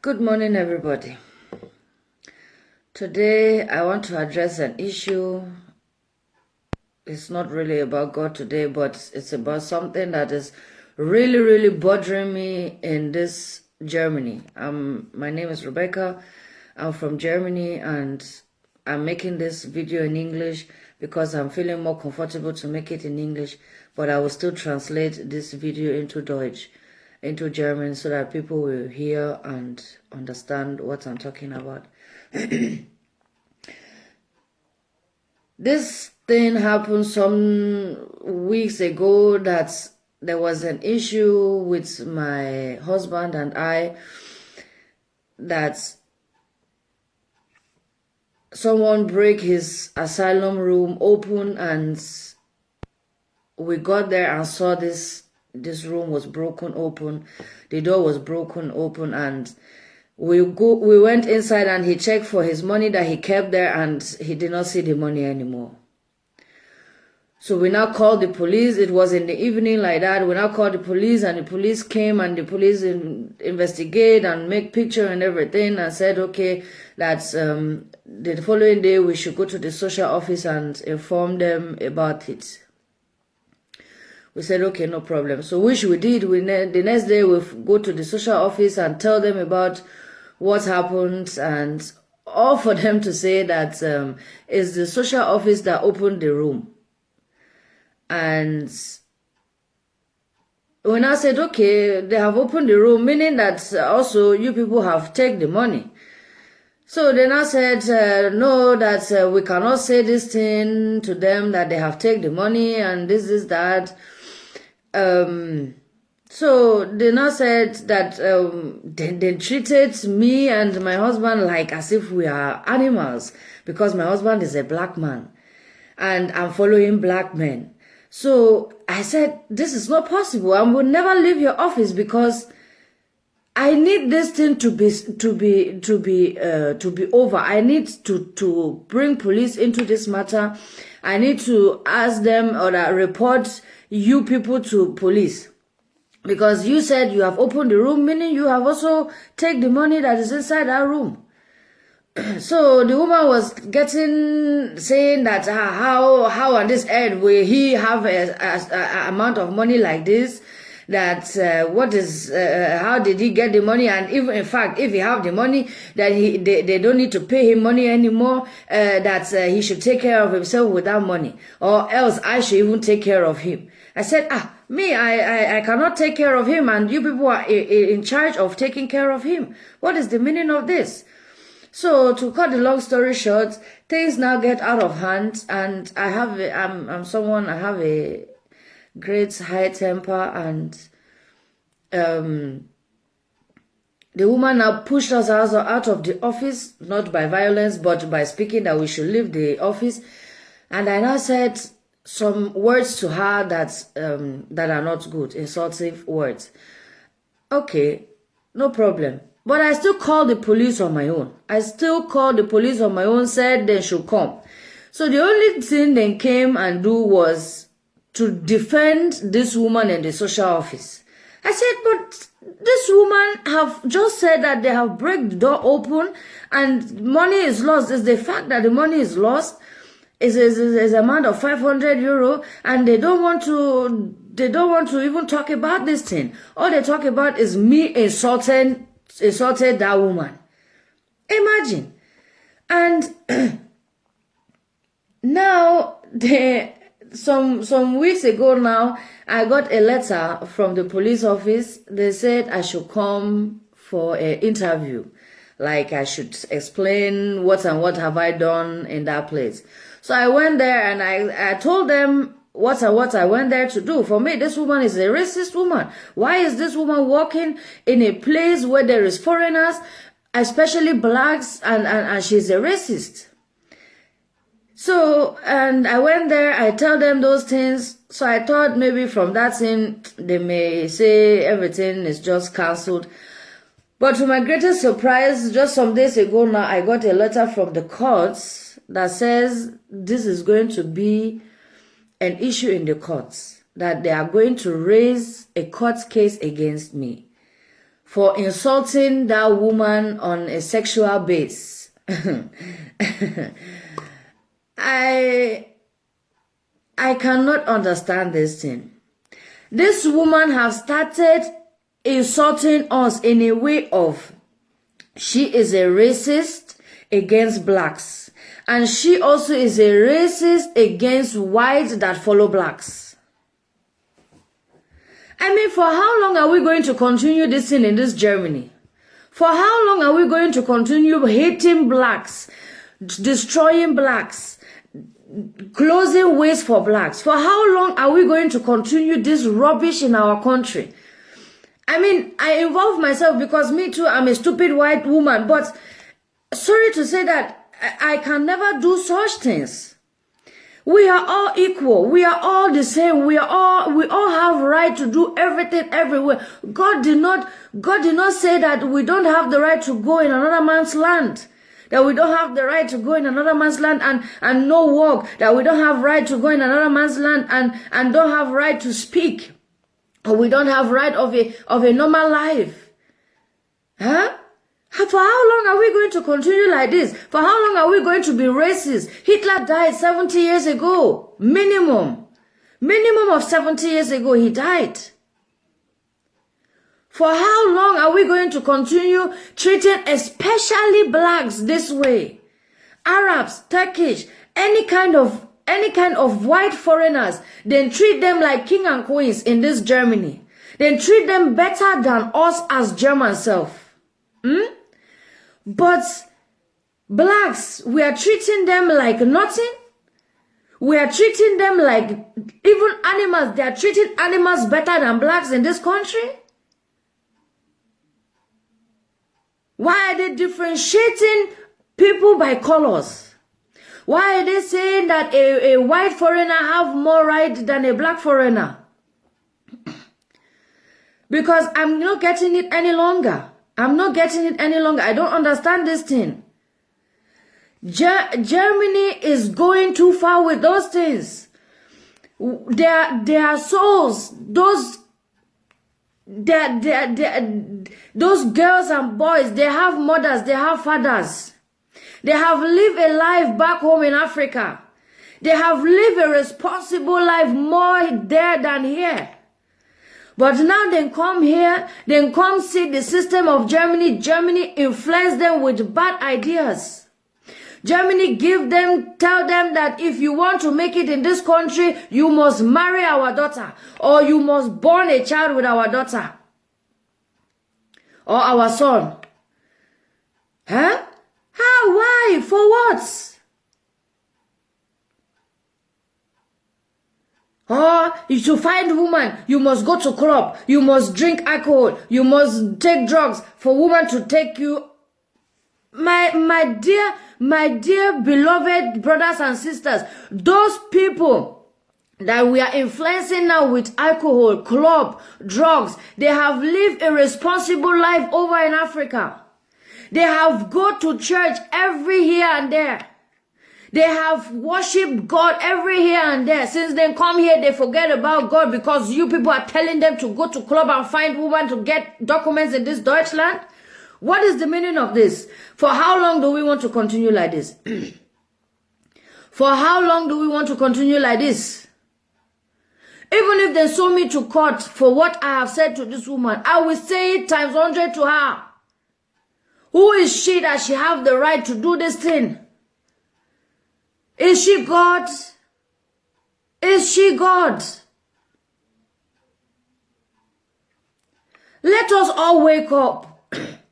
Good morning, everybody. Today, I want to address an issue. It's not really about God today, but it's about something that is really, really bothering me in this Germany. My name is Rebecca. I'm from Germany, and I'm making this video in English because I'm feeling more comfortable to make it in English, but I will still translate this video into Deutsch, into German, so that people will hear and understand what I'm talking about. This thing happened some weeks ago that there was an issue with my husband and I, that someone break his asylum room open, and we got there and saw this room was broken open. The door was broken open, and we went inside, and he checked for his money that he kept there, and he did not see the money anymore. So we now called the police. It was in the evening like that. We now called the police, and the police came, and the police investigate and make picture and everything, and said, okay, that's the following day we should go to the social office and inform them about it. We said, okay, no problem. So which we did. The next day we go to the social office and tell them about what happened, and all for them to say that it's the social office that opened the room. And when I said, okay, they have opened the room, meaning that also you people have taken the money. So then I said, no, that we cannot say this thing to them, that they have taken the money and this is that. So they now said that they treated me and my husband like as if we are animals, because my husband is a black man and I'm following black men. So I said, this is not possible. I will never leave your office, because I need this thing to be over. I need to bring police into this matter. I need to ask them or report you people to police, because you said you have opened the room, meaning you have also taken the money that is inside that room. So the woman was saying that how on this earth will he have a amount of money like this, that how did he get the money, and even in fact if he have the money, that they don't need to pay him money anymore, that he should take care of himself with that money, or else I should even take care of him. I said, me, I cannot take care of him, and you people are in charge of taking care of him. What is the meaning of this? So to cut the long story short, things now get out of hand, and I'm someone, I have a great high temper, and the woman now pushed us out of the office, not by violence, but by speaking that we should leave the office. And I now said some words to her that are not good, insulting words. Okay, no problem. But I still called the police on my own. Said they should come. So the only thing they came and do was to defend this woman in the social office. I said, but this woman have just said that they have break the door open and money is lost. It's the fact that the money is lost. Is amount of 500 euro, and they don't want to even talk about this thing. All they talk about is me insulted that woman. Imagine. And now some weeks ago now, I got a letter from the police office. They said I should come for an interview, like I should explain what and what have I done in that place. So I went there, and I told them what I went there to do. For me, this woman is a racist woman. Why is this woman walking in a place where there is foreigners, especially blacks, and she's a racist? So, and I went there, I tell them those things. So I thought maybe from that thing, they may say everything is just cancelled. But to my greatest surprise, just some days ago now, I got a letter from the courts that says this is going to be an issue in the courts, that they are going to raise a court case against me for insulting that woman on a sexual base. I cannot understand this thing. This woman has started insulting us in a way of she is a racist against blacks, and she also is a racist against whites that follow blacks. I mean, for how long are we going to continue this thing in this Germany? For how long are we going to continue hating blacks, destroying blacks, closing ways for blacks? For how long are we going to continue this rubbish in our country? I mean, I involve myself because me too, I'm a stupid white woman, but sorry to say that I can never do such things. We are all equal. We are all the same. We all have right to do everything everywhere. God did not say that we don't have the right to go in another man's land. That we don't have the right to go in another man's land and no work. That we don't have right to go in another man's land and don't have right to speak. Or we don't have right of a normal life. Huh? For how long are we going to continue like this? For how long are we going to be racist? Hitler died 70 years ago. Minimum of 70 years ago he died. For how long are we going to continue treating especially blacks this way? Arabs, Turkish, any kind of white foreigners, then treat them like king and queens in this Germany. Then treat them better than us as German self. But blacks, we are treating them like nothing. We are treating them like even animals. They are treating animals better than blacks in this country. Why are they differentiating people by colors? Why are they saying that a white foreigner have more right than a black foreigner? Because I'm not getting it any longer. I'm not getting it any longer. I don't understand this thing. Germany is going too far with those things. Their souls, those girls and boys, they have mothers, they have fathers. They have lived a life back home in Africa. They have lived a responsible life more there than here. But now they come here, then come see the system of Germany. Germany influence them with bad ideas. Germany tell them that if you want to make it in this country, you must marry our daughter, or you must born a child with our daughter, or our son. Huh? How? Why? For what? Or if you find a woman, you must go to club, you must drink alcohol, you must take drugs for woman to take you. My dear beloved brothers and sisters, those people that we are influencing now with alcohol, club, drugs, they have lived a responsible life over in Africa. They have go to church every here and there. They have worshipped God every here and there. Since they come here, they forget about God because you people are telling them to go to club and find women to get documents in this Deutschland. What is the meaning of this? For how long do we want to continue like this? For how long do we want to continue like this? Even if they saw me to court for what I have said to this woman, I will say it times 100 to her. Who is she that she have the right to do this thing? Is she God? Is she God? Let us all wake up.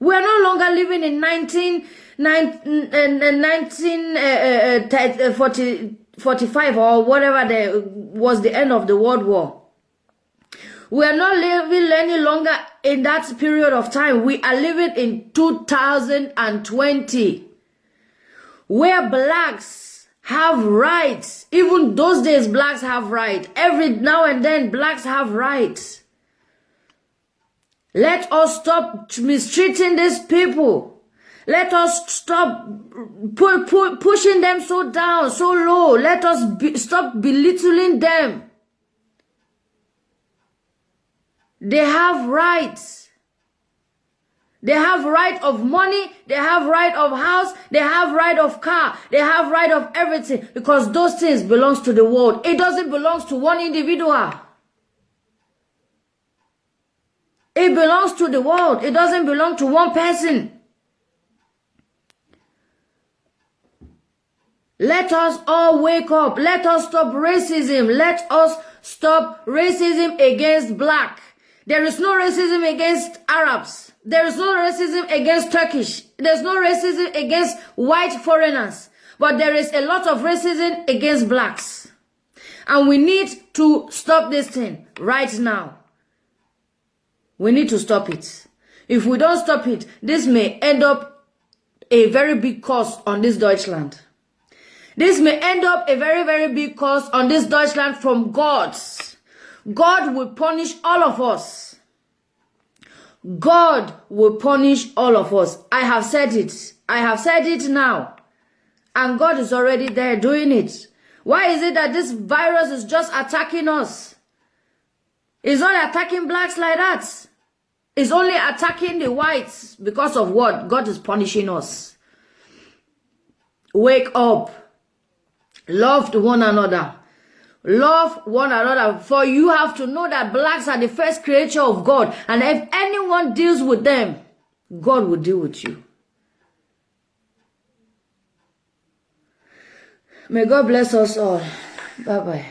We are no longer living in 1945 or whatever was the end of the World War. We are not living any longer in that period of time. We are living in 2020, where blacks have rights. Even those days, blacks have rights. Every now and then, blacks have rights. Let us stop mistreating these people. Let us stop pushing them so down, so low. Let us stop belittling them. They have rights. They have right of money, they have right of house, they have right of car, they have right of everything, because those things belongs to the world. It doesn't belong to one individual. It belongs to the world. It doesn't belong to one person. Let us all wake up. Let us stop racism. Let us stop racism against black. There is no racism against Arabs. There is no racism against Turkish. There's no racism against white foreigners. But there is a lot of racism against blacks. And we need to stop this thing right now. We need to stop it. If we don't stop it, this may end up a very big cost on this Deutschland. This may end up a very, very big cost on this Deutschland from God. God will punish all of us. God will punish all of us. I have said it. I have said it now. And God is already there doing it. Why is it that this virus is just attacking us? It's not attacking blacks like that. It's only attacking the whites because of what? God is punishing us. Wake up. Love one another. Love one another. For you have to know that blacks are the first creature of God. And if anyone deals with them, God will deal with you. May God bless us all. Bye-bye.